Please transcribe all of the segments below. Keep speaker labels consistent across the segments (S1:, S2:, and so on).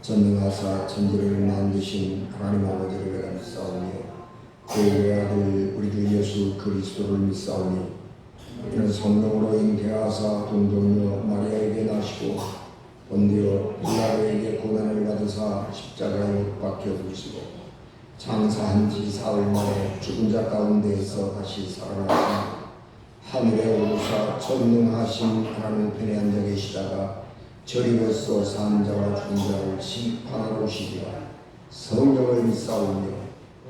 S1: 전능하사 천지를 만드신 하나님 아버지를 내가 믿사오니 그의 아들 우리 주 예수 그리스도를 믿사오니 이는 성령으로 잉태하사 동정녀 마리아에게 나시고 본디오 빌라도에게 고난을 받으사 십자가에 못 박혀 죽으시고 장사한 지 사흘 만에 죽은 자 가운데에서 다시 살아나시니 하늘에 오르사 전능하신 하나님 편에 앉아 계시다가 저리로서 산 자와 죽은 자를 심판하러 오시리라. 성령을 믿사오며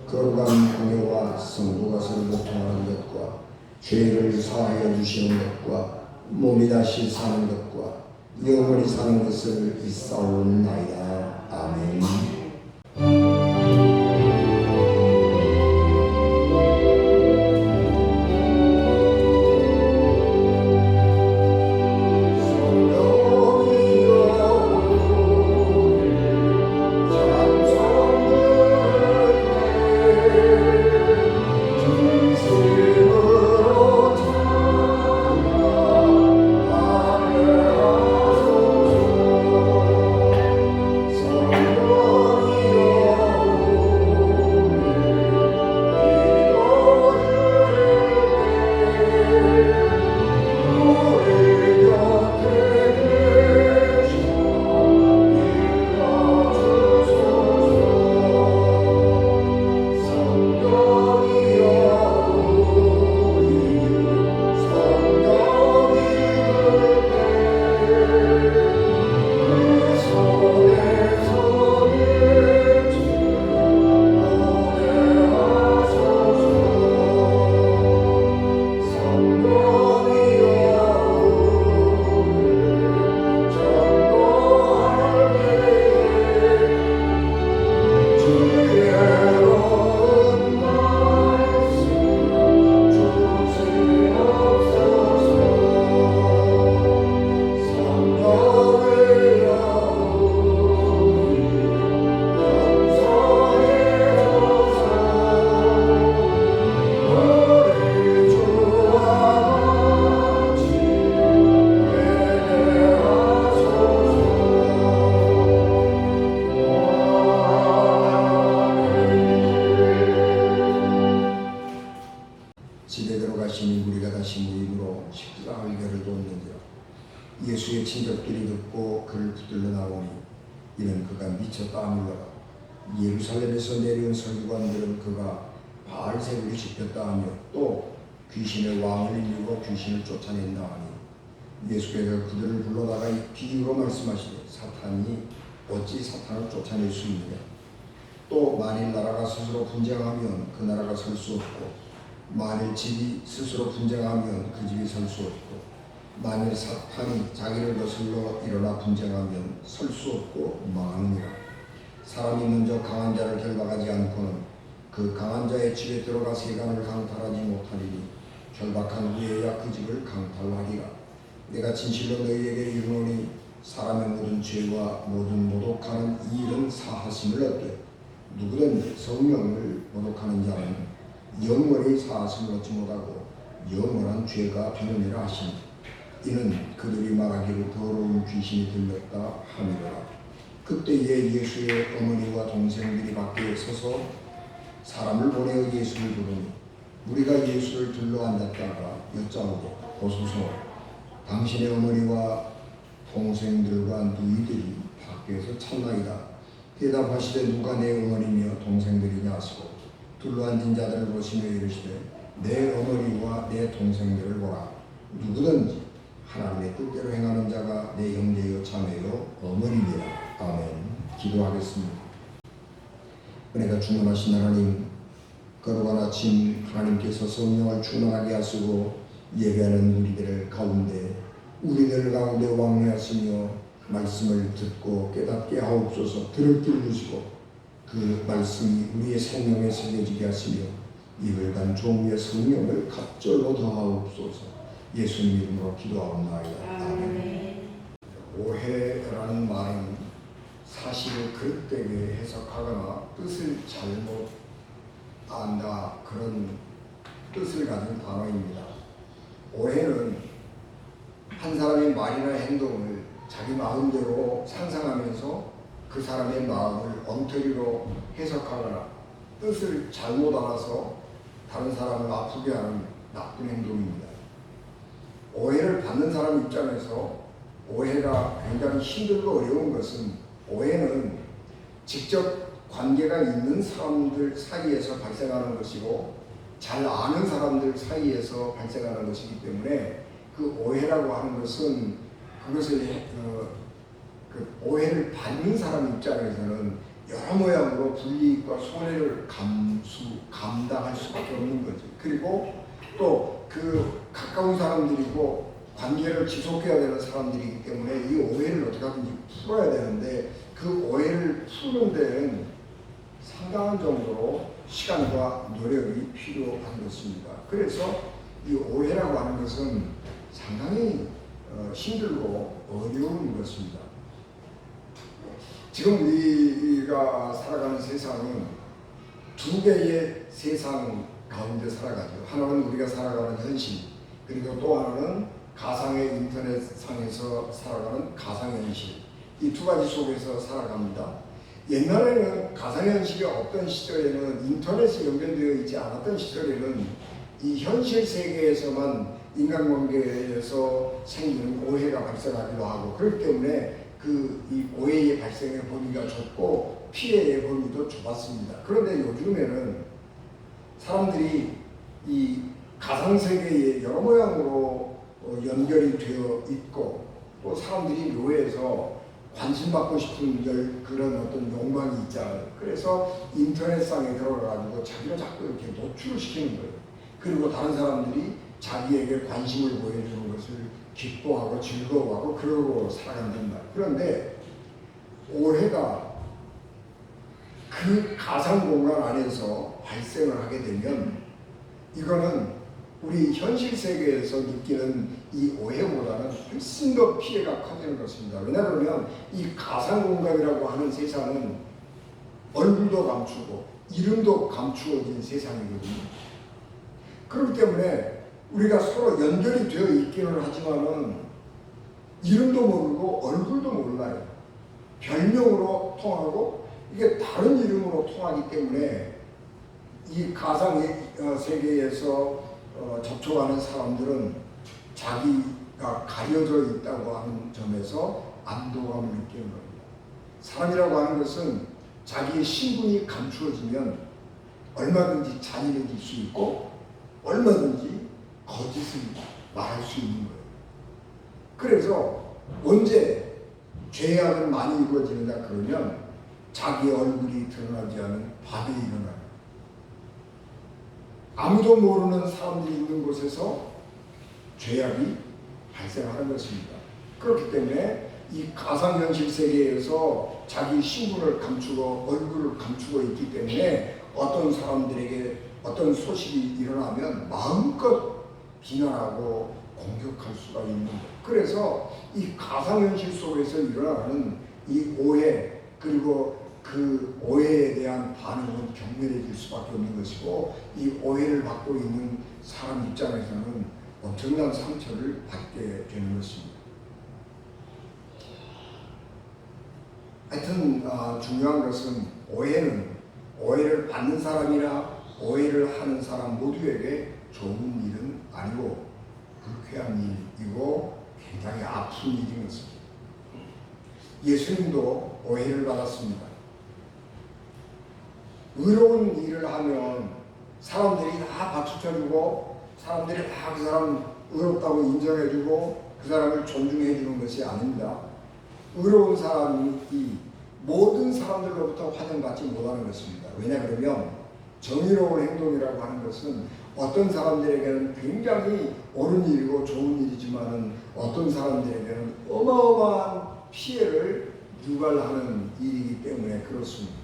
S1: 거룩한 공예와 성도가 서로 교통하는 것과 죄를 사하여 주시는 것과 몸이 다시 사는 것과 영원히 사는 것을 믿사오나이다. 아멘. 집에 들어가시니 우리가 다시 모임으로 십자가 의결을 돕는지라. 예수의 친척들이 듣고 그를 붙들러 나오니 이는 그가 미쳐 땀흘러라. 예루살렘에서 내려온 서기관들은 그가 바알세불이 집혔다 하며 또 귀신의 왕을 이루고 귀신을 쫓아낸다 하니 예수께서 그들을 불러다가 비유로 말씀하시되 사탄이 어찌 사탄을 쫓아낼 수 있느냐. 또 만일 나라가 스스로 분쟁하면 그 나라가 설 수 없고 만일 집이 스스로 분쟁하면 그 집이 설 수 없고 만일 사탄이 자기를 거슬러 일어나 분쟁하면 설 수 없고 망하느니라. 사람이 먼저 강한 자를 결박하지 않고는 그 강한 자의 집에 들어가 세간을 강탈하지 못하리니 결박한 후에야 그 집을 강탈하리라. 내가 진실로 너희에게 이르노니 사람의 모든 죄와 모든 모독하는 이 일은 사하심을 얻되 누구든지 성령을 모독하는 자는 영원히 사하심을 얻지 못하고 영원한 죄가 되느니라 하시니 이는 그들이 말하기를 더러운 귀신이 들렸다 하니라. 그때에 예수의 어머니와 동생들이 밖에 서서 사람을 보내어 예수를 부르니 우리가 예수를 둘러 앉았다가 여짜오되 보소서 당신의 어머니와 동생들과 너희들이 밖에서 찾나이다. 대답하시되 누가 내 어머니며 동생들이냐 하시고 둘러앉은 자들을 보시며 이르시되 내 어머니와 내 동생들을 보라. 누구든지 하나님의 뜻대로 행하는 자가 내 형제요 자매요 어머니니라. 아멘. 기도하겠습니다. 은혜가 충만하신 하나님, 거룩한 아침 하나님께서 성령을 충만하게 하시고 예배하는 우리들 가운데 왕래하시며 말씀을 듣고 깨닫게 하옵소서. 들을 길 주시고 그 말씀이 우리의 생명에 새겨지게 하시며 입을 간 종의 성령을 갑절로 더하옵소서. 예수님 이름으로 기도하옵나이다. 아멘. 오해라는 말은 사실을 그릇되게 해석하거나 뜻을 잘못 안다, 그런 뜻을 가진 단어입니다. 오해는 한 사람의 말이나 행동을 자기 마음대로 상상하면서 그 사람의 마음을 엉터리로 해석하거나 뜻을 잘못 알아서 다른 사람을 아프게 하는 나쁜 행동입니다. 오해를 받는 사람 입장에서 오해가 굉장히 힘들고 어려운 것은, 오해는 직접 관계가 있는 사람들 사이에서 발생하는 것이고 잘 아는 사람들 사이에서 발생하는 것이기 때문에, 그 오해라고 하는 것은 그것을 그 오해를 받는 사람 입장에서는 여러 모양으로 불이익과 손해를 감당할 수밖에 없는 거죠. 그리고 또 그 가까운 사람들이고 관계를 지속해야 되는 사람들이기 때문에 이 오해를 어떻게 하든지 풀어야 되는데, 그 오해를 푸는 데는 상당한 정도로 시간과 노력이 필요한 것입니다. 그래서 이 오해라고 하는 것은 상당히 힘들고 어려운 것입니다. 지금 우리가 살아가는 세상은 두 개의 세상 가운데 살아가죠. 하나는 우리가 살아가는 현실, 그리고 또 하나는 가상의 인터넷상에서 살아가는 가상현실. 이 두 가지 속에서 살아갑니다. 옛날에는 가상현실이 없던 시절에는, 인터넷이 연결되어 있지 않았던 시절에는 이 현실 세계에서만 인간관계에서 생기는 오해가 발생하기도 하고, 그렇기 때문에 이 오해의 발생의 범위가 좁고 피해의 범위도 좁았습니다. 그런데 요즘에는 사람들이 이 가상세계에 여러 모양으로 연결이 되어 있고, 또 사람들이 묘해서 관심받고 싶은 그런 어떤 욕망이 있잖아요. 그래서 인터넷상에 들어가가지고 자기를 자꾸 이렇게 노출을 시키는 거예요. 그리고 다른 사람들이 자기에게 관심을 보여주는 것을 기뻐하고 즐거워하고 그러고 살아간단 말이에요. 그런데 오해가 그 가상 공간 안에서 발생을 하게 되면, 이거는 우리 현실 세계에서 느끼는 이 오해보다는 훨씬 더 피해가 커지는 것입니다. 왜냐하면 이 가상 공간이라고 하는 세상은 얼굴도 감추고 이름도 감추어진 세상이거든요. 그렇기 때문에 우리가 서로 연결이 되어 있기는 하지만은 이름도 모르고 얼굴도 몰라요. 별명으로 통하고 이게 다른 이름으로 통하기 때문에 이 가상 세계에서 접촉하는 사람들은 자기가 가려져 있다고 하는 점에서 안도감을 느끼는 겁니다. 사람이라고 하는 것은 자기의 신분이 감추어지면 얼마든지 잔인해질 수 있고 얼마든지 거짓을 말할 수 있는 거예요. 그래서 언제 죄악은 많이 이루어지느냐 그러면 자기 얼굴이 드러나지 않은 밤에 일어나요. 아무도 모르는 사람들이 있는 곳에서 죄악이 발생하는 것입니다. 그렇기 때문에 이 가상현실 세계에서 자기 신분을 감추고 얼굴을 감추고 있기 때문에 어떤 사람들에게 어떤 소식이 일어나면 마음껏 비난하고 공격할 수가 있는 거예요. 그래서 이 가상현실 속에서 일어나는 이 오해, 그리고 그 오해에 대한 반응은 격렬해질 수밖에 없는 것이고, 이 오해를 받고 있는 사람 입장에서는 엄청난 상처를 받게 되는 것입니다. 하여튼 중요한 것은 오해를 받는 사람이나 오해를 하는 사람 모두에게 좋은 일은 아니고 불쾌한 일이고 굉장히 아픈 일인 것입니다. 예수님도 오해를 받았습니다. 의로운 일을 하면 사람들이 다 박수 쳐주고 사람들이 다 그 사람 의롭다고 인정해주고 그 사람을 존중해주는 것이 아닙니다. 의로운 사람이 모든 사람들로부터 환영받지 못하는 것입니다. 왜냐 그러면 정의로운 행동이라고 하는 것은 어떤 사람들에게는 굉장히 옳은 일이고 좋은 일이지만은 어떤 사람들에게는 어마어마한 피해를 유발하는 일이기 때문에 그렇습니다.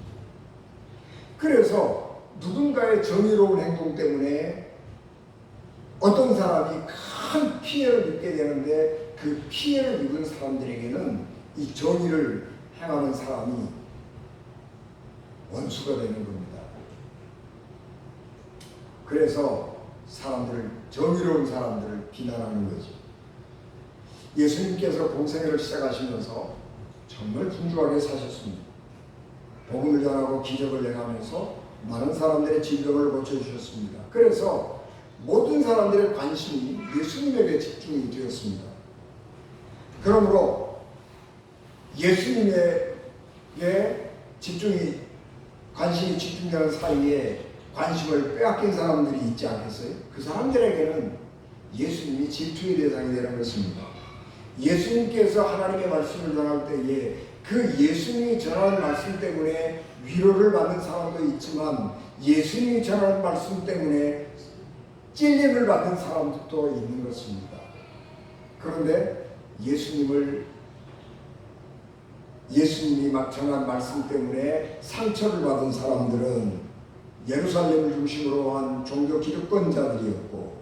S1: 그래서 누군가의 정의로운 행동 때문에 어떤 사람이 큰 피해를 입게 되는데 그 피해를 입은 사람들에게는 이 정의를 행하는 사람이 원수가 되는 겁니다. 그래서 정의로운 사람들을 비난하는 거죠. 예수님께서 공생애를 시작하시면서 정말 분주하게 사셨습니다. 복음을 전하고 기적을 행하면서 많은 사람들의 질병을 고쳐주셨습니다. 그래서 모든 사람들의 관심이 예수님에게 집중이 되었습니다. 그러므로 예수님에게 관심이 집중되는 사이에 관심을 빼앗긴 사람들이 있지 않겠어요? 그 사람들에게는 예수님이 질투의 대상이 되는 것입니다. 예수님께서 하나님의 말씀을 전할 때에 그 예수님이 전하는 말씀 때문에 위로를 받는 사람도 있지만 예수님이 전하는 말씀 때문에 찔림을 받는 사람도 있는 것입니다. 그런데 예수님이 전한 말씀 때문에 상처를 받은 사람들은 예루살렘을 중심으로 한 종교 기득권자들이었고,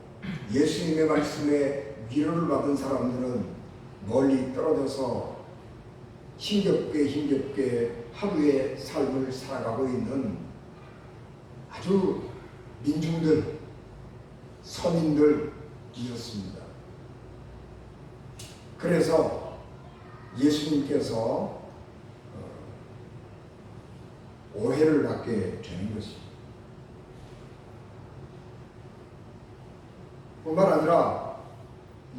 S1: 예수님의 말씀에 위로를 받은 사람들은 멀리 떨어져서 힘겹게 하루의 삶을 살아가고 있는 아주 민중들, 서민들이었습니다. 그래서 예수님께서 오해를 받게 되는 것입니다. 뿐만 아니라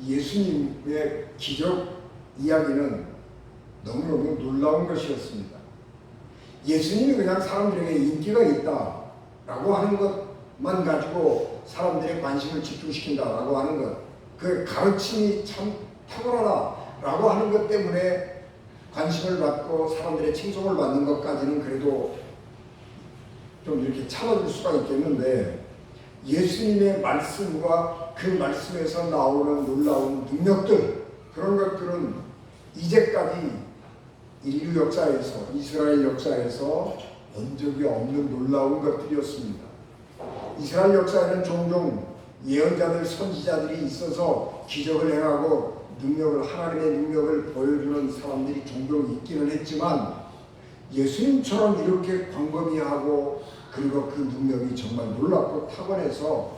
S1: 예수님의 기적 이야기는 너무너무 놀라운 것이었습니다. 예수님이 그냥 사람들에게 인기가 있다라고 하는 것만 가지고 사람들의 관심을 집중시킨다라고 하는 것, 그 가르침이 참 탁월하다라고 하는 것 때문에 관심을 받고 사람들의 칭송을 받는 것까지는 그래도 좀 이렇게 참아줄 수가 있겠는데, 예수님의 말씀과 그 말씀에서 나오는 놀라운 능력들, 그런 것들은 이제까지 인류 역사에서, 이스라엘 역사에서 본 적이 없는 놀라운 것들이었습니다. 이스라엘 역사에는 종종 예언자들, 선지자들이 있어서 기적을 행하고 하나님의 능력을 보여주는 사람들이 종종 있기는 했지만, 예수님처럼 이렇게 광범위하고 그리고 그 능력이 정말 놀랍고 탁월해서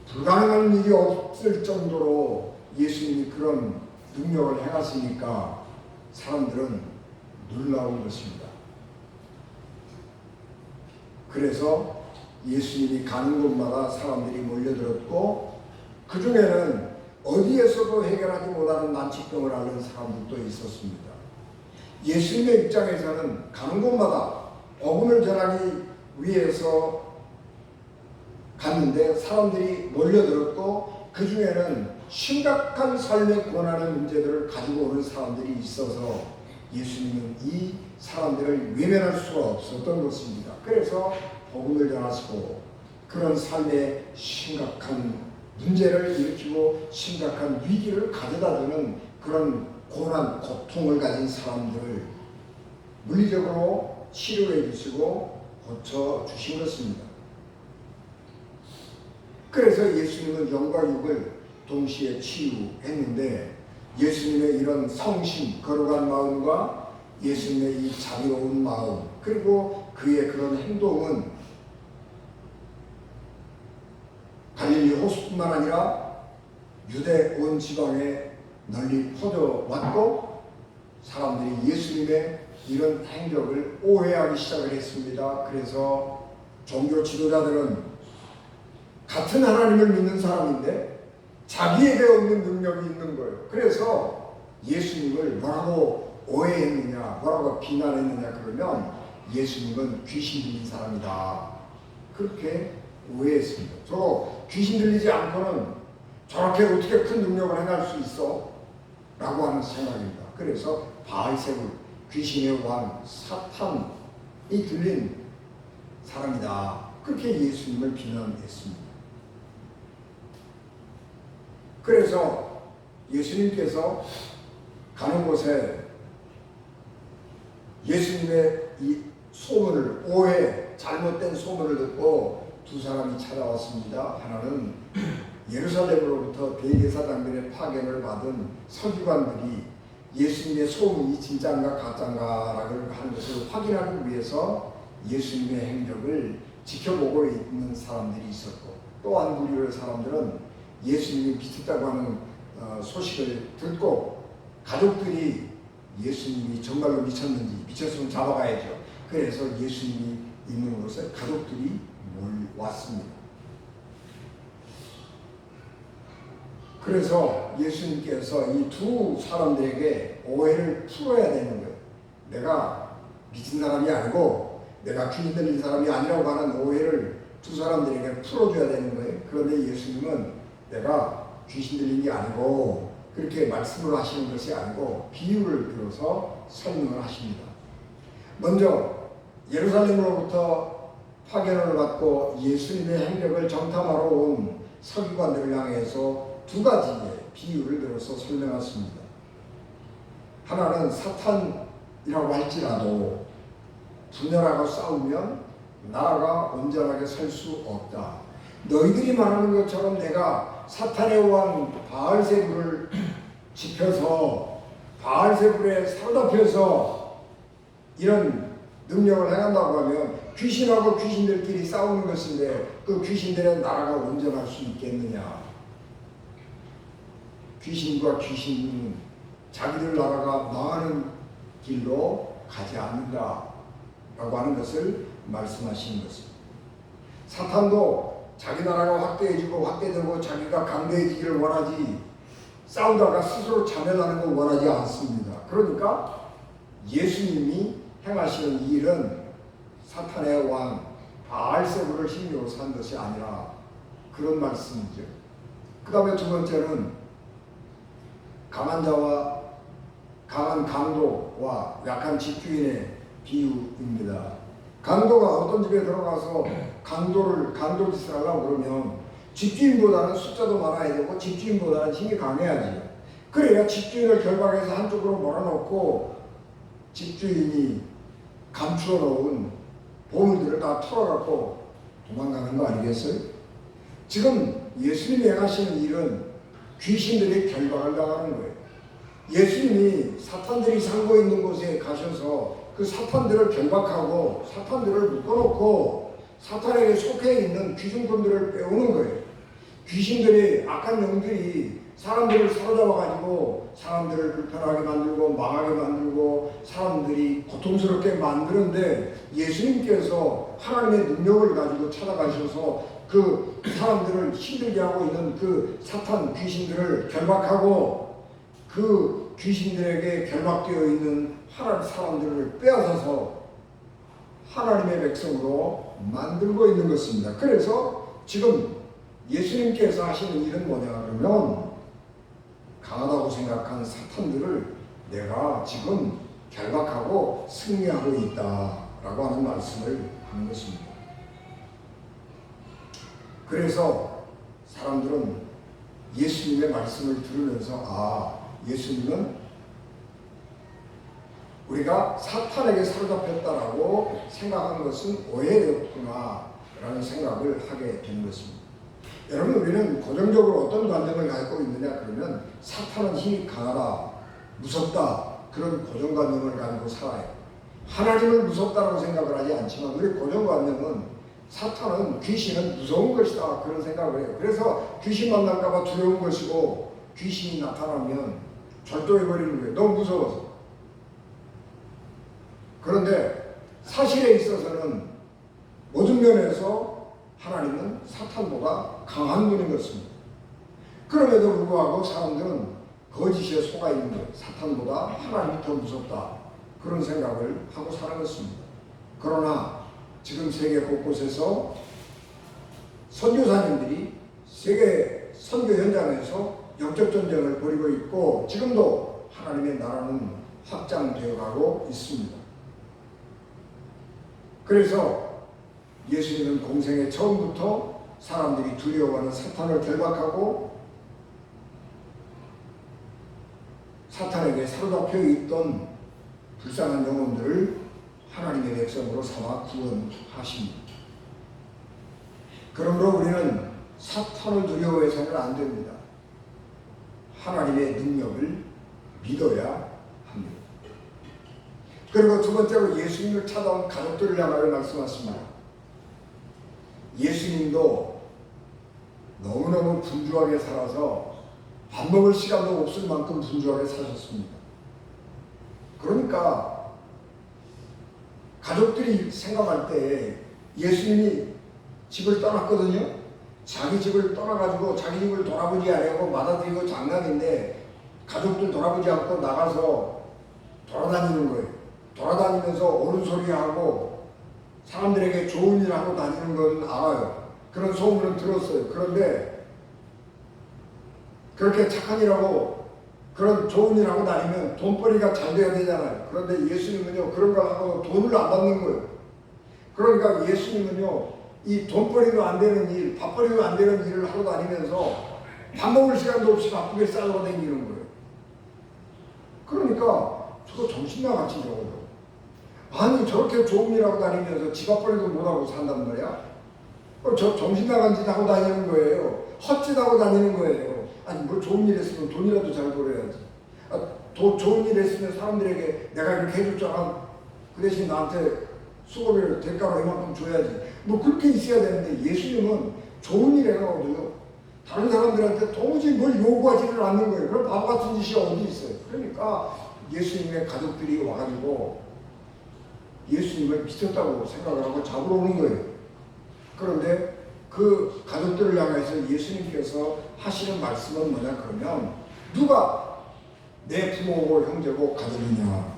S1: 불가능한 일이 없을 정도로 예수님이 그런 능력을 행하시니까 사람들은 놀라운 것입니다. 그래서 예수님이 가는 곳마다 사람들이 몰려들었고, 그 중에는 어디에서도 해결하지 못하는 난치병을 앓는 사람들도 있었습니다. 예수님의 입장에서는 가는 곳마다 복음을 전하기 위해서 갔는데 사람들이 몰려들었고, 그 중에는 심각한 삶의 고난의 문제들을 가지고 오는 사람들이 있어서 예수님은 이 사람들을 외면할 수가 없었던 것입니다. 그래서 복음을 전하시고 그런 삶의 심각한 문제를 일으키고 심각한 위기를 가져다주는 그런 고난, 고통을 가진 사람들을 물리적으로 치료해 주시고 고쳐주신 것입니다. 그래서 예수님은 영과 육을 동시에 치유했는데, 예수님의 이런 성심, 거룩한 마음과 예수님의 이 자비로운 마음, 그리고 그의 그런 행동은 갈릴리 호수뿐만 아니라 유대 온 지방에 널리 퍼져왔고, 사람들이 예수님의 이런 행적을 오해하기 시작을 했습니다. 그래서 종교 지도자들은 같은 하나님을 믿는 사람인데 자기에게 없는 능력이 있는 거예요. 그래서 예수님을 뭐라고 오해했느냐, 뭐라고 비난했느냐 그러면 예수님은 귀신 들린 사람이다, 그렇게 오해했습니다. 저 귀신 들리지 않고는 저렇게 어떻게 큰 능력을 행할 수 있어? 라고 하는 생각입니다. 그래서 바알세불, 귀신의 왕 사탄이 들린 사람이다, 그렇게 예수님을 비난했습니다. 그래서 예수님께서 가는 곳에 예수님의 이 소문을, 잘못된 소문을 듣고 두 사람이 찾아왔습니다. 하나는 예루살렘으로부터 대제사장들의 파견을 받은 서기관들이 예수님의 소문이 진짜인가 가짜인가라고 하는 것을 확인하기 위해서 예수님의 행적을 지켜보고 있는 사람들이 있었고, 또한 무리의 사람들은 예수님이 미쳤다고 하는 소식을 듣고 가족들이 예수님이 정말로 미쳤는지, 미쳤으면 잡아가야죠, 그래서 예수님이 있는 곳에 가족들이 몰려왔습니다. 그래서 예수님께서 이 두 사람들에게 오해를 풀어야 되는 거예요. 내가 미친 사람이 아니고 내가 귀신 들린 사람이 아니라고 하는 오해를 두 사람들에게 풀어줘야 되는 거예요. 그런데 예수님은 내가 귀신 들린 게 아니고 그렇게 말씀을 하시는 것이 아니고 비유를 들어서 설명을 하십니다. 먼저 예루살렘으로부터 파견을 받고 예수님의 행적을 정탐하러 온 서기관들을 향해서 두 가지의 비유를 들어서 설명했습니다. 하나는 사탄이라고 할지라도 분열하고 싸우면 나라가 온전하게 설 수 없다. 너희들이 말하는 것처럼 내가 사탄의 왕 바알세불을 지펴서 바알세불에 사로잡혀서 이런 능력을 행한다고 하면 귀신하고 귀신들끼리 싸우는 것인데 그 귀신들의 나라가 온전할 수 있겠느냐. 귀신과 귀신은 자기들 나라가 망하는 길로 가지 않는다라고 하는 것을 말씀하시는 것입니다. 사탄도 자기 나라가 확대해지고 확대되고 자기가 강대해지기를 원하지 싸우다가 스스로 자멸하는 걸 원하지 않습니다. 그러니까 예수님이 행하시는 이 일은 사탄의 왕 바알세불을 힘으로 산 것이 아니라 그런 말씀이죠. 그 다음에 두 번째는 강한 자와 강한 강도와 약한 집주인의 비유입니다. 강도가 어떤 집에 들어가서 강도짓을 하려고 그러면 집주인보다는 숫자도 많아야 되고 집주인보다는 힘이 강해야지. 그래야 집주인을 결박해서 한쪽으로 몰아넣고 집주인이 감추어 놓은 보물들을 다 털어갖고 도망가는 거 아니겠어요? 지금 예수님이 행하시는 일은 귀신들이 결박을 당하는 거예요. 예수님이 사탄들이 살고 있는 곳에 가셔서 그 사탄들을 결박하고 사탄들을 묶어놓고 사탄에게 속해 있는 귀신꾼들을 빼오는 거예요. 귀신들이 악한 영들이 사람들을 사로잡아가지고 사람들을 불편하게 만들고 망하게 만들고 사람들이 고통스럽게 만드는데 예수님께서 하나님의 능력을 가지고 찾아가셔서 그 사람들을 힘들게 하고 있는 그 사탄 귀신들을 결박하고 그 귀신들에게 결박되어 있는 하나님 사람들을 빼앗아서 하나님의 백성으로 만들고 있는 것입니다. 그래서 지금 예수님께서 하시는 일은 뭐냐 그러면 강하다고 생각한 사탄들을 내가 지금 결박하고 승리하고 있다라고 하는 말씀을 하는 것입니다. 그래서 사람들은 예수님의 말씀을 들으면서 예수님은 우리가 사탄에게 사로잡혔다라고 생각하는 것은 오해였구나 라는 생각을 하게 되는 것입니다. 여러분, 우리는 고정적으로 어떤 관념을 갖고 있느냐 그러면 사탄은 힘이 강하다, 무섭다, 그런 고정관념을 가지고 살아요. 하나님을 무섭다라고 생각을 하지 않지만 우리 고정관념은 사탄은, 귀신은 무서운 것이다 그런 생각을 해요. 그래서 귀신 만날까 봐 두려운 것이고 귀신이 나타나면 절도해버리는 거예요. 너무 무서워서. 그런데 사실에 있어서는 모든 면에서 하나님은 사탄보다 강한 분인 것입니다. 그럼에도 불구하고 사람들은 거짓에 속아 있는 거예요. 사탄보다 하나님이 더 무섭다 그런 생각을 하고 사는 것입니다. 그러나 지금 세계 곳곳에서 선교사님들이 세계 선교 현장에서 영적 전쟁을 벌이고 있고 지금도 하나님의 나라는 확장되어 가고 있습니다. 그래서 예수님은 공생의 처음부터 사람들이 두려워하는 사탄을 결박하고 사탄에게 사로잡혀 있던 불쌍한 영혼들을 하나님의 백성으로 삼아 구원하십니다. 그러므로 우리는 사탄을 두려워해서는 안 됩니다. 하나님의 능력을 믿어야 합니다. 그리고 두 번째로 예수님을 찾아온 가족들을 향하여 말씀하십니다. 예수님도 너무너무 분주하게 살아서 밥 먹을 시간도 없을 만큼 분주하게 사셨습니다. 그러니까 가족들이 생각할 때 예수님이 집을 떠났거든요. 자기 집을 떠나가지고 자기 집을 돌아보지 않고 받아들이고 장난인데 가족들 돌아보지 않고 나가서 돌아다니는 거예요. 돌아다니면서 옳은 소리 하고 사람들에게 좋은 일 하고 다니는 건 알아요. 그런 소문은 들었어요. 그런데 그렇게 착한 일하고 그런 좋은 일 하고 다니면 돈벌이가 잘 돼야 되잖아요. 그런데 예수님은요, 그런 걸 하고 돈을 안 받는 거예요. 그러니까 예수님은요, 이 돈벌이도 안 되는 일, 밥벌이도 안 되는 일을 하고 다니면서 밥 먹을 시간도 없이 바쁘게 싸우고 다니는 거예요. 그러니까 저거 정신 나갔지, 저거도. 아니, 저렇게 좋은 일 하고 다니면서 집 앞벌이도 못하고 산단 말이야? 저 정신 나간 짓 하고 다니는 거예요. 헛짓 하고 다니는 거예요. 아니, 뭐 좋은 일 했으면 돈이라도 잘 벌어야지. 좋은 일 했으면 사람들에게 내가 이렇게 해줄 줄 알아. 그 대신 나한테 수고비를 대가로 이만큼 줘야지. 뭐 그렇게 있어야 되는데 예수님은 좋은 일 해가지고요. 다른 사람들한테 도무지 뭘 요구하지를 않는 거예요. 그런 바보 같은 짓이 어디 있어요. 그러니까 예수님의 가족들이 와가지고 예수님을 미쳤다고 생각을 하고 잡으러 오는 거예요. 그런데 그 가족들을 향해서 예수님께서 하시는 말씀은 뭐냐 그러면 누가 내 부모고 형제고 가족이냐?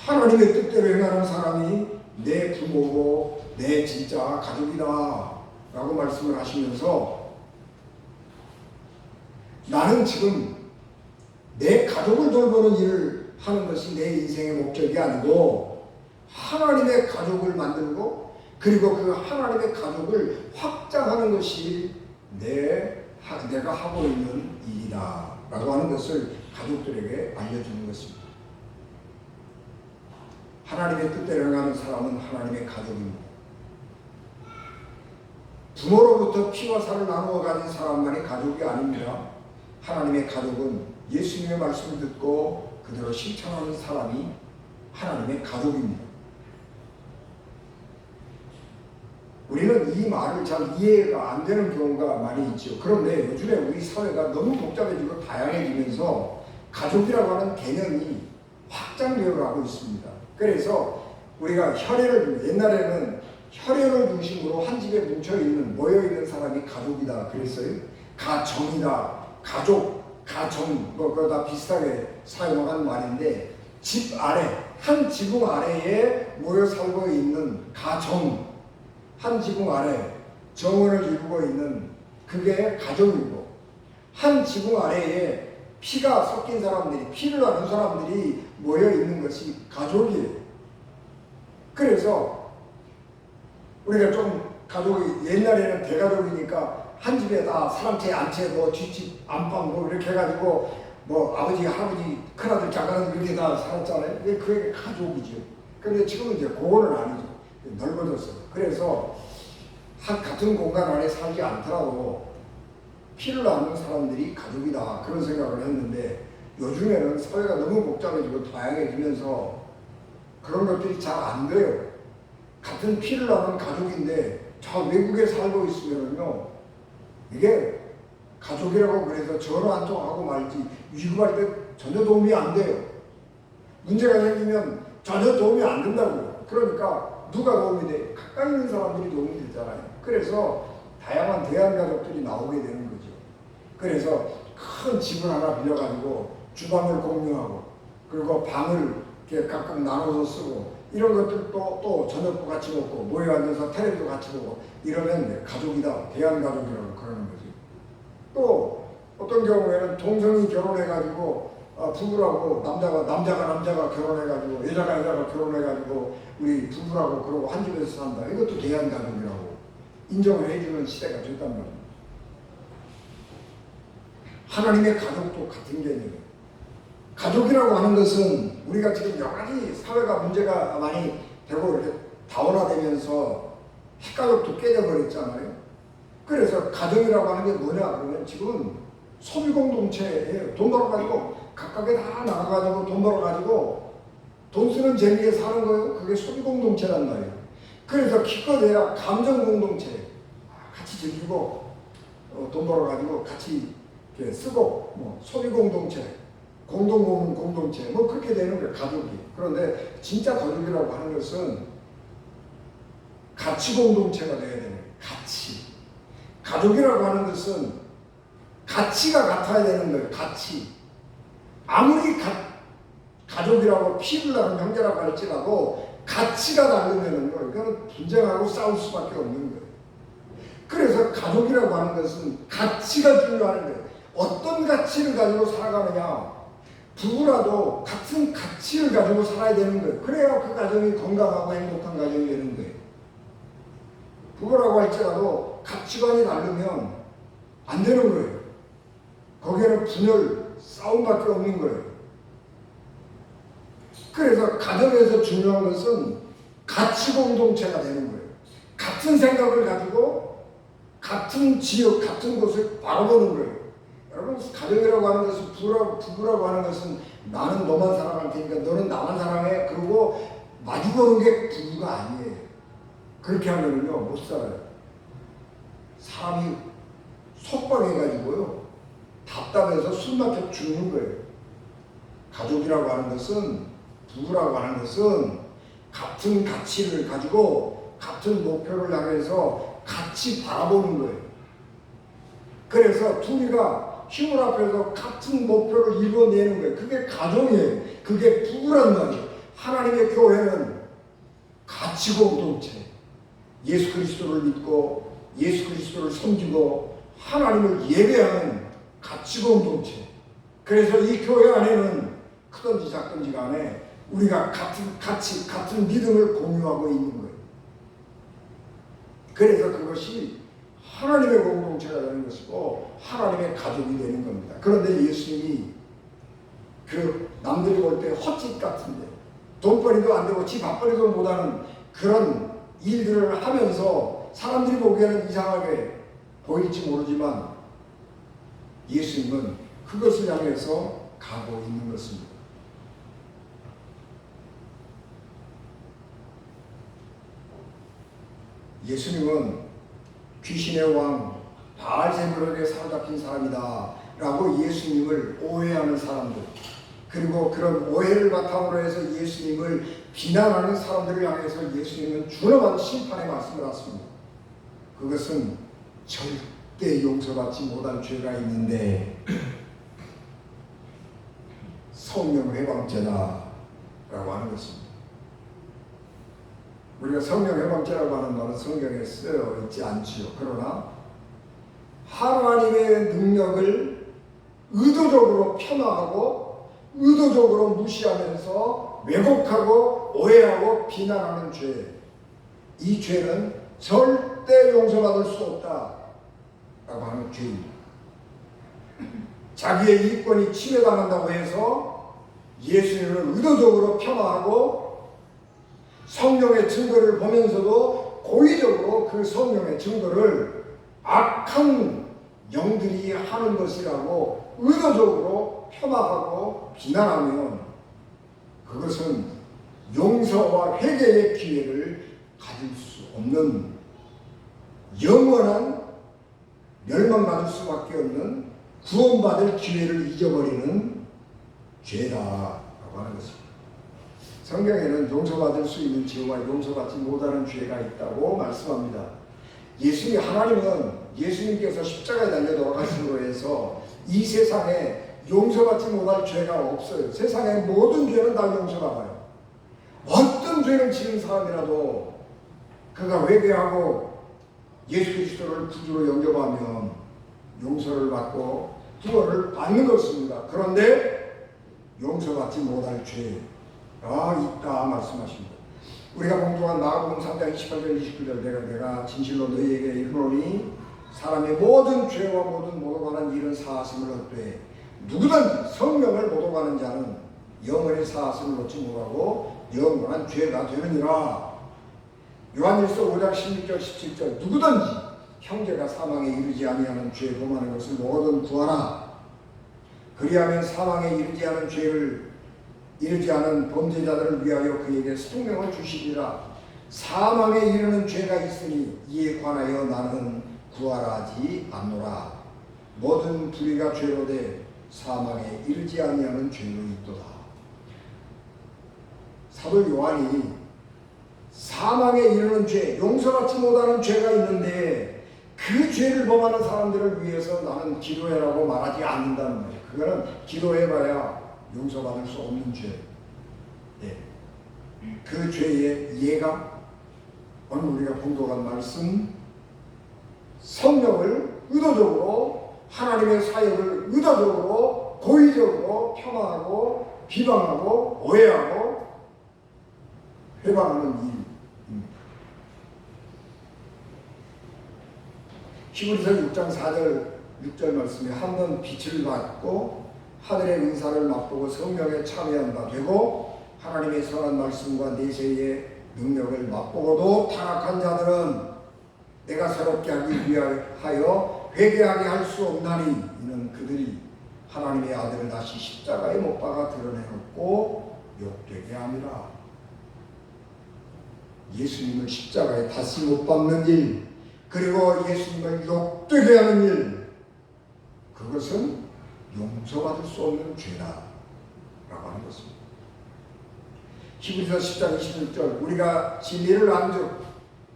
S1: 하나님의 뜻대로 행하는 사람이 내 부모고 내 진짜 가족이다 라고 말씀을 하시면서 나는 지금 내 가족을 돌보는 일을 하는 것이 내 인생의 목적이 아니고 하나님의 가족을 만들고 그리고 그 하나님의 가족을 확장하는 것이 내가 하고 있는 일이다 라고 하는 것을 가족들에게 알려주는 것입니다. 하나님의 뜻대로 행하는 사람은 하나님의 가족입니다. 부모로부터 피와 살을 나누어 가진 사람만이 가족이 아닙니다. 하나님의 가족은 예수님의 말씀을 듣고 그대로 실천하는 사람이 하나님의 가족입니다. 우리는 이 말을 잘 이해가 안 되는 경우가 많이 있죠. 그런데 요즘에 우리 사회가 너무 복잡해지고 다양해지면서 가족이라고 하는 개념이 확장되어 가고 있습니다. 그래서 우리가 옛날에는 혈연을 중심으로 한 집에 뭉쳐있는, 모여있는 사람이 가족이다 그랬어요. 가정이다, 가족, 가정, 그거 다 비슷하게 사용하는 말인데 집 아래, 한 지붕 아래에 모여 살고 있는 가정, 한 지붕 아래 정원을 이루고 있는 그게 가족이고 한 지붕 아래에 피가 섞인 사람들이, 피를 나눈 사람들이 모여 있는 것이 가족이에요. 그래서 우리가 좀 가족이 옛날에는 대가족이니까 한 집에 다 사람체 안채 뭐 뒷집 안방 뭐 이렇게 해가지고 뭐 아버지 할아버지 큰아들 작은아들 이렇게 다 살았잖아요. 그게 가족이죠. 그런데 지금은 이제 그거는 아니죠. 넓어졌어요. 그래서 같은 공간 안에 살지 않더라도 피를 나누는 사람들이 가족이다 그런 생각을 했는데 요즘에는 사회가 너무 복잡해지고 다양해지면서 그런 것들이 잘 안 돼요. 같은 피를 나누는 가족인데 저 외국에 살고 있으면요 이게 가족이라고 그래서 전화 한 통 하고 말지 위급할 때 전혀 도움이 안 돼요. 문제가 생기면 전혀 도움이 안 된다고요. 그러니까 누가 도움이 돼? 가까이 있는 사람들이 도움이 되잖아요. 그래서 다양한 대안가족들이 나오게 되는 거죠. 그래서 큰 집을 하나 빌려가지고 주방을 공유하고 그리고 방을 이렇게 각각 나눠서 쓰고 이런 것들도 또 저녁도 같이 먹고 모여 앉아서 텔레비도 같이 보고 이러면 가족이다, 대안가족이라고 그러는 거죠. 또 어떤 경우에는 동성이 결혼해가지고 부부라고 남자가 결혼해가지고 여자가 결혼해가지고 우리 부부라고 그러고 한 집에서 산다. 이것도 대안가족이라고 인정을 해주는 시대가 됐단 말입니다. 하나님의 가족도 같은 개념이에요. 가족이라고 하는 것은 우리가 지금 여러 가지 사회가 문제가 많이 되고 이렇게 다원화되면서 핵가족도 깨져버렸잖아요. 그래서 가정이라고 하는 게 뭐냐 그러면 지금 소비공동체예요. 돈 벌어가지고 각각에 다 나가가지고 돈 벌어가지고 돈 쓰는 재미에 사는 거예요. 그게 소비공동체란 말이에요. 그래서 기껏해야 감정공동체 같이 즐기고 돈 벌어가지고 같이 이렇게 쓰고 뭐 소비공동체 공동 공동체 뭐 그렇게 되는 거예요. 가족이. 그런데 진짜 가족이라고 하는 것은 가치 공동체가 되어야 되는 거예요. 가치. 가족이라고 하는 것은 가치가 같아야 되는 거예요. 가치. 아무리 가족이라고 피를 나는 형제라고 할지라도 가치가 다르다는 거예요. 그건 분쟁하고 싸울 수밖에 없는 거예요. 그래서 가족이라고 하는 것은 가치가 중요한 거예요. 어떤 가치를 가지고 살아가느냐. 부부라도 같은 가치를 가지고 살아야 되는 거예요. 그래야 그 가정이 건강하고 행복한 가정이 되는 거예요. 부부라고 할지라도 가치관이 다르면 안 되는 거예요. 거기에는 분열, 싸움밖에 없는 거예요. 그래서 가정에서 중요한 것은 가치 공동체가 되는 거예요. 같은 생각을 가지고 같은 지역, 같은 곳을 바라보는 거예요. 여러분, 가정이라고 하는 것은 부부라고 하는 것은 나는 너만 사랑할 테니까 너는 나만 사랑해. 그리고 마주보는 게 부부가 아니에요. 그렇게 하면요 못 살아요. 사람이 속박해가지고요 답답해서 숨 막혀 죽는 거예요. 가족이라고 하는 것은, 부부라고 하는 것은 같은 가치를 가지고 같은 목표를 향해서 같이 바라보는 거예요. 그래서 둘이가 힘을 합해서 같은 목표를 이루어내는 거예요. 그게 가정이에요. 그게 부부란 말이에요. 하나님의 교회는 가치 공동체. 예수 그리스도를 믿고 예수 그리스도를 섬기고 하나님을 예배하는 가치 공동체. 그래서 이 교회 안에는 크든지 작든지 간에 우리가 같은 가치, 같은 믿음을 공유하고 있는 거예요. 그래서 그것이 하나님의 공동체가 되는 것이고 하나님의 가족이 되는 겁니다. 그런데 예수님이 그 남들이 볼 때 헛짓 같은데 돈벌이도 안 되고 집 밥벌이도 못하는 그런 일들을 하면서 사람들이 보기에는 이상하게 보일지 모르지만 예수님은 그것을 향해서 가고 있는 것입니다. 예수님은 귀신의 왕 바알세불에게 사로잡힌 사람이다 라고 예수님을 오해하는 사람들, 그리고 그런 오해를 바탕으로 해서 예수님을 비난하는 사람들을 향해서 예수님은 준엄한 심판의 말씀을 하십니다. 그것은 절대 용서받지 못할 죄가 있는데 성령 회방죄다 라고 하는 것입니다. 우리가 성령 회방죄라고 하는 말은 성경에 쓰여 있지 않지요. 그러나 하나님의 능력을 의도적으로 폄하하고 의도적으로 무시하면서 왜곡하고 오해하고 비난하는 죄, 이 죄는 절대 용서받을 수 없다라고 하는 죄입니다. 자기의 이권이 침해당한다고 해서 예수님을 의도적으로 폄하하고 성령의 증거를 보면서도 고의적으로 그 성령의 증거를 악한 영들이 하는 것이라고 의도적으로 폄하하고 비난하면 그것은 용서와 회개의 기회를 가질 수 없는, 영원한 멸망받을 수밖에 없는, 구원받을 기회를 잊어버리는 죄다라고 하는 것입니다. 성경에는 용서받을 수 있는 죄와 용서받지 못하는 죄가 있다고 말씀합니다. 하나님은 예수님께서 십자가에 달려 돌아가심으로 해서 이 세상에 용서받지 못할 죄가 없어요. 세상의 모든 죄는 다 용서받아요. 어떤 죄를 지은 사람이라도 그가 회개하고 예수 그리스도를 구주로 영접하면 용서를 받고 구원을 받는 것입니다. 그런데 용서받지 못할 죄가 있다 말씀하십니다. 우리가 공부한 마가복음 3장 28절 29절 내가 진실로 너희에게 이르노니 사람의 모든 죄와 모든 모독하는 일은 사하심을 얻되 누구든지 성령을 모독하는 자는 영원히 사하심을 얻지 못하고 영원한 죄가 되느니라. 요한일서 5장 16절 17절 누구든지 형제가 사망에 이르지 아니하는 죄 범하는 것을 모든 구하라. 그리하면 사망에 이르지 않은 죄를 이르지 않은 범죄자들을 위하여 그에게 생명을 주시리라. 사망에 이르는 죄가 있으니 이에 관하여 나는 구하라 하지 않노라. 모든 불의가 죄로되 사망에 이르지 아니하는 죄로 있도다. 사도 요한이 사망에 이르는 죄, 용서받지 못하는 죄가 있는데 그 죄를 범하는 사람들을 위해서 나는 기도해라고 말하지 않는다는 거예요. 그거는 기도해봐야 용서받을 수 없는 죄. 예. 그 죄의 예가 오늘 우리가 봉독한 말씀, 성령을 의도적으로, 하나님의 사역을 의도적으로 고의적으로 폄하하고 비방하고 오해하고 회방하는 일. 히브리서 6장 4절 6절 말씀에 한번 빛을 받고 하늘의 은사를 맛보고 성령에 참여한 바 되고 하나님의 선한 말씀과 내세의 능력을 맛보고도 타락한 자들은 내가 새롭게 하기 위하여 회개하게 할 수 없나니 이는 그들이 하나님의 아들을 다시 십자가에 못 박아 드러내놓고 욕되게 함이라. 예수님을 십자가에 다시 못 박는 일, 그리고 예수님을 욕되게 하는 일, 그것은 용서받을 수 없는 죄다 라고 하는 것입니다. 히브리서 10장 26절 우리가 진리를 안즉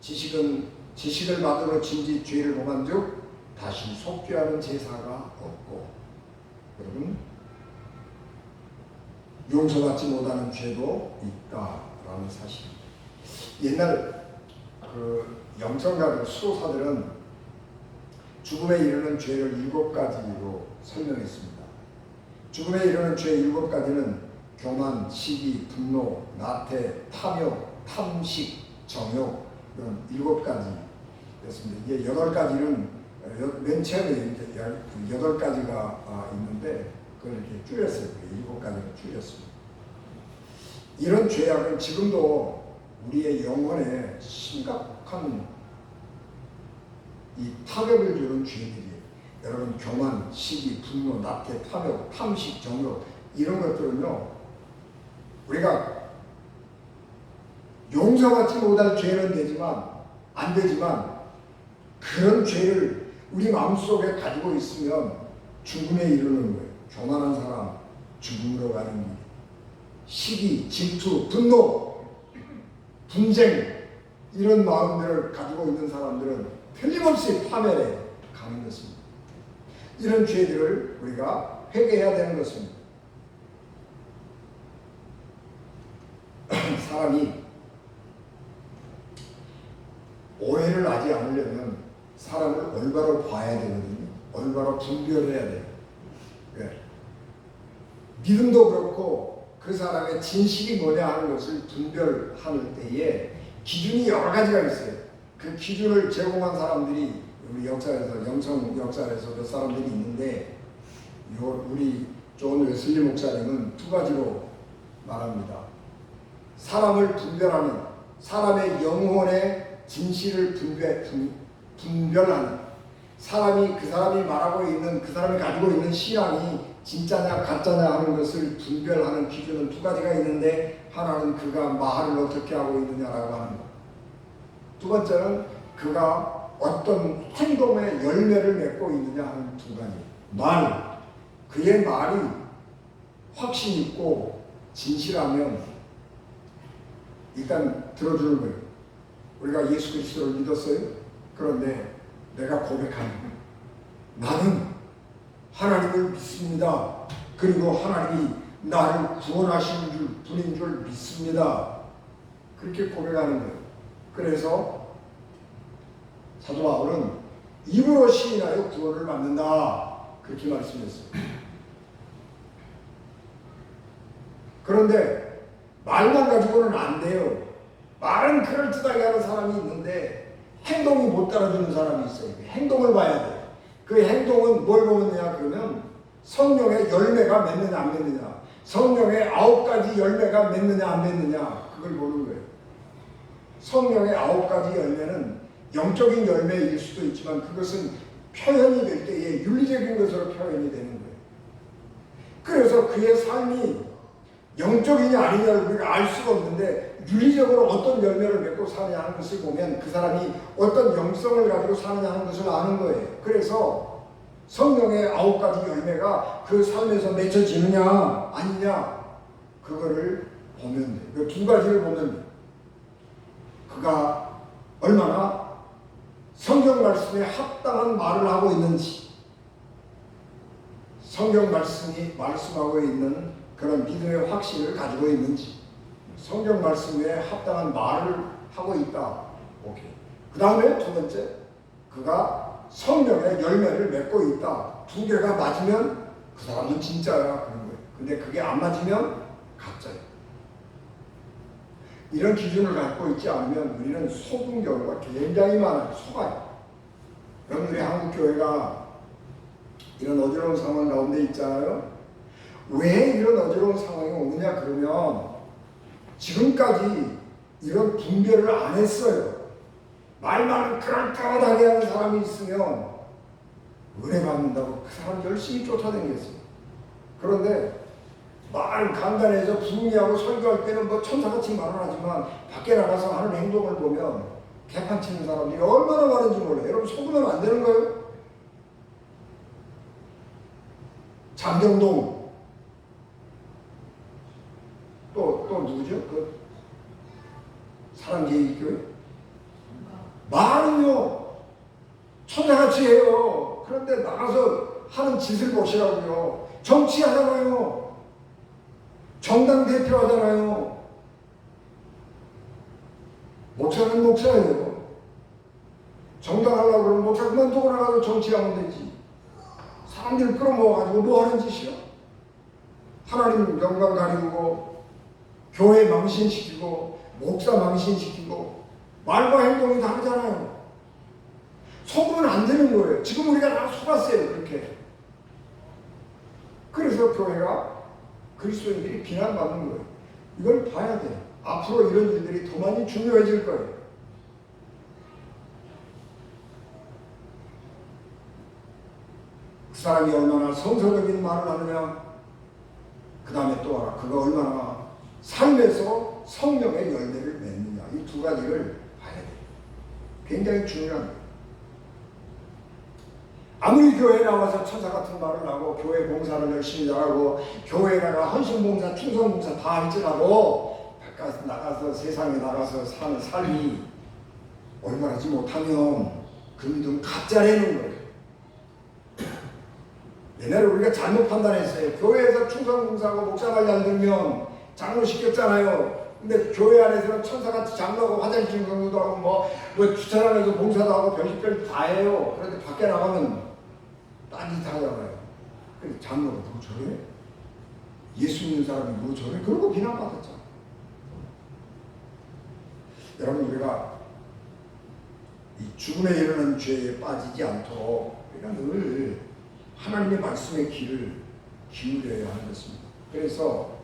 S1: 지식을 받으러 진지 죄를 범한즉 다시 속죄하는 제사가 없고, 여러분 용서받지 못하는 죄도 있다라는 사실. 옛날 그 영성가들 수도사들은 죽음에 이르는 죄를 7가지로 설명했습니다. 죽음에 이르는 죄 7가지는 교만, 시기, 분노, 나태, 탐욕, 탐식, 정욕, 이런 7가지였습니다. 이게 8가지는 맨 처음에 8가지가 있는데 그걸 이렇게 줄였어요. 7가지로 줄였습니다. 이런 죄악은 지금도 우리의 영혼에 심각한 이 타격을 주는 죄들이에요. 여러분 교만, 시기, 분노, 나태, 탐욕, 탐식, 정욕 이런 것들은요 우리가 용서받지 못할 죄는 안 되지만 그런 죄를 우리 마음속에 가지고 있으면 죽음에 이르는 거예요. 교만한 사람 죽음으로 가는 길, 시기, 질투, 분노, 분쟁 이런 마음들을 가지고 있는 사람들은 틀림없이 파멸에 가는 것입니다. 이런 죄들을 우리가 회개해야 되는 것입니다. 사람이 오해를 하지 않으려면 사람을 올바로 봐야 되거든요. 올바로 분별해야 돼요. 예. 믿음도 그렇고 그 사람의 진실이 뭐냐 하는 것을 분별할 때에 기준이 여러 가지가 있어요. 그 기준을 제공한 사람들이 우리 역사에서 영성 역사에서 몇 사람들이 있는데 우리 존 웨슬리 목사님은 2가지로 말합니다. 사람을 분별하는, 사람의 영혼의 진실을 분별하는, 그 사람이 말하고 있는, 그 사람이 가지고 있는 신앙이 진짜냐 가짜냐 하는 것을 분별하는 기준은 2가지가 있는데, 하나는 그가 말을 어떻게 하고 있느냐라고 하는 것, 2번째는 그가 어떤 행동의 열매를 맺고 있느냐 하는 2가지. 그의 말이 확신 있고 진실하면 일단 들어주는 거예요. 우리가 예수 그리스도를 믿었어요. 그런데 내가 고백하는 거예요. 나는 하나님을 믿습니다. 그리고 하나님이 나를 구원하신 분인 줄 믿습니다. 그렇게 고백하는 거예요. 그래서 사도 바울은 입으로 시인하여 구원을 받는다. 그렇게 말씀했어요. 그런데 말만 가지고는 안 돼요. 말은 그럴듯하게 하는 사람이 있는데 행동이 못 따라주는 사람이 있어요. 행동을 봐야 돼요. 그 행동은 뭘 보느냐 그러면 성령의 열매가 맺느냐 안 맺느냐, 성령의 9가지 열매가 맺느냐 안 맺느냐, 그걸 보는 거예요. 성령의 9가지 열매는 영적인 열매일 수도 있지만 그것은 표현이 될 때에 윤리적인 것으로 표현이 되는 거예요. 그래서 그의 삶이 영적이냐 아니냐를 우리가 알 수가 없는데 윤리적으로 어떤 열매를 맺고 사느냐 하는 것을 보면 그 사람이 어떤 영성을 가지고 사느냐 하는 것을 아는 거예요. 그래서 성령의 9가지 열매가 그 삶에서 맺혀지느냐 아니냐, 그거를 보면 돼. 그 2가지를 보면 돼. 그가 얼마나 성경 말씀에 합당한 말을 하고 있는지, 성경 말씀이 말씀하고 있는 그런 믿음의 확신을 가지고 있는지, 성경 말씀에 합당한 말을 하고 있다. 오케이. 그 다음에 2번째, 그가 성령의 열매를 맺고 있다. 2개가 맞으면 그 사람은 진짜야, 그런 거예요. 근데 그게 안 맞으면 가짜예요. 이런 기준을 갖고 있지 않으면 우리는 속은 경우가 굉장히 많아요. 속아요. 여러분들이 한국 교회가 이런 어지러운 상황 가운데 있잖아요. 왜 이런 어지러운 상황이 오느냐 그러면 지금까지 이런 분별을 안 했어요. 말만 그럴듯하게 하는 사람이 있으면 은혜 받는다고 그 사람 열심히 쫓아다니겠어요. 그런데 말 간단해서 부흥회하고 설교할 때는 뭐 천사같이 말을 하지만 밖에 나가서 하는 행동을 보면 개판치는 사람들이 얼마나 많은지 몰라요. 여러분 속으면 안 되는 거예요. 장경동 또 누구죠? 그 사랑제일교회 말은요 천사같이 해요. 그런데 나가서 하는 짓을 보시라고요. 정치하잖아요. 정당 대표 하잖아요. 목사는 목사예요. 정당 하려고 그러면 목사 그만두고 나가서 정치하면 되지. 사람들 끌어모아가지고 뭐 하는 짓이야? 하나님 영광 가리고 교회 망신시키고 목사 망신시키고 말과 행동이 다르잖아요. 속으면 안 되는 거예요. 지금 우리가 다 속았어요. 그렇게. 그래서 교회가 그리스도인들이 비난받는 거예요. 이걸 봐야 돼. 앞으로 이런 일들이 더 많이 중요해질 거예요. 그 사람이 얼마나 성서적인 말을 하느냐, 그 다음에 또 하나, 그가 얼마나 삶에서 성령의 열매를 맺느냐, 이 2가지를 봐야 돼요. 굉장히 중요한 거예요. 아무리 교회에 나와서 천사 같은 말을 하고 교회 봉사를 열심히 잘하고 교회에다가 헌신봉사, 충성봉사 다 할지라도 바깥 나가서 세상에 나가서 사는 삶이 얼마나지 못하면 그 믿음 가짜라는 거예요. 옛날에 우리가 잘못 판단했어요. 교회에서 충성봉사하고 목사말 잘 들면 장로시켰잖아요. 근데 교회 안에서는 천사같이 장로하고 화장실 공부도 하고 뭐 주차장에서 봉사도 하고 별짓별 다 해요. 그런데 밖에 나가면 딴짓 하잖아요. 그래서 장로가 뭐 저래? 예수 믿는 사람이 뭐 저래? 그러고 비난받았잖아. 여러분 우리가 이 죽음에 이르는 죄에 빠지지 않도록 우리가 늘 하나님의 말씀의 길을 기울여야 하는 것입니다. 그래서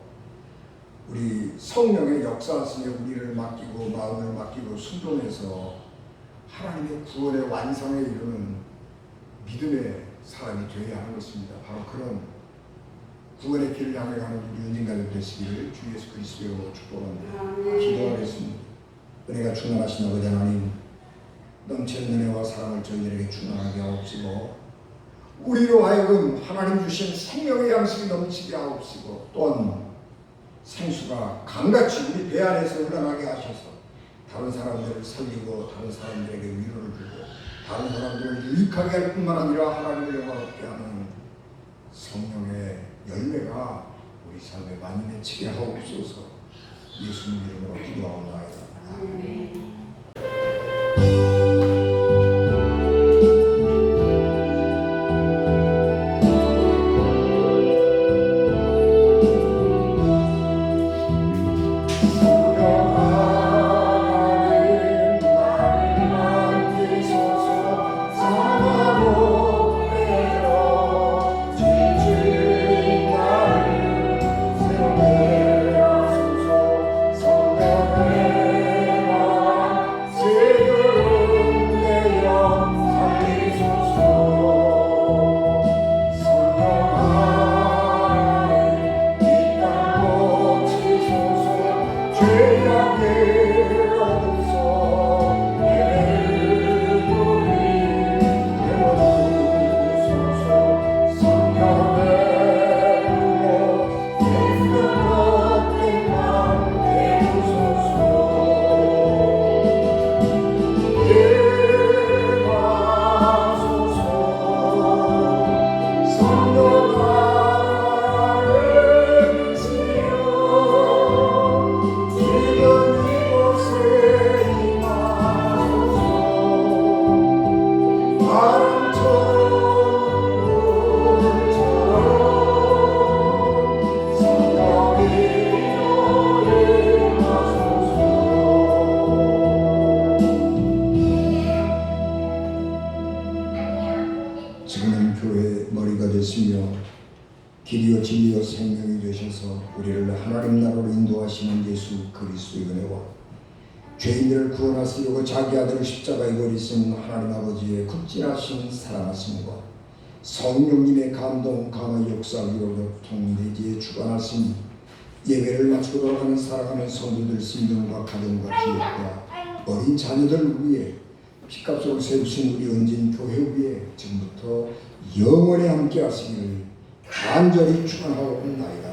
S1: 우리 성령의 역사하심에 우리를 맡기고 마음을 맡기고 순종해서 하나님의 구원의 완성에 이르는 믿음의 사람이 되어야 하는 것입니다. 바로 그런 구원의 길을 향해 가는 우리 은인가족 되시기를 주 예수 그리스도로 축복합니다. 기도하겠습니다. 은혜가 충만하신 아버지 하나님, 넘치는 은혜와 사랑을 저희들에게 충만하게 하옵시고 우리로 하여금 하나님 주신 생명의 양식이 넘치게 하옵시고 또한 생수가 강같이 우리 배 안에서 흘러나게 하셔서 다른 사람들을 살리고 다른 사람들에게 위로를 주고 다른 사람들을 유익하게 할 뿐만 아니라 하나님을 영화롭게 하는 성령의 열매가 우리 삶에 많이 맺히게 하옵소서. 예수님 이름으로 기도하옵나이다. 아멘. 오셔서 우리를 하나님 나라로 인도하시는 예수 그리스도의 은혜와 죄인들을 구원하시려고 자기 아들을 십자가에 버리신 하나님 아버지의 극진하신 사랑하심과 성령님의 감동 강의 역사기로 통대지에 주관하신 예배를 마치고 돌아가는 사랑하는 성도들 심령과 가정과 기업과 어린 자녀들 위해 피값으로 세우신 우리 은진 교회 위에 지금부터 영원히 함께 하시기를 간절히 축원하옵나이다.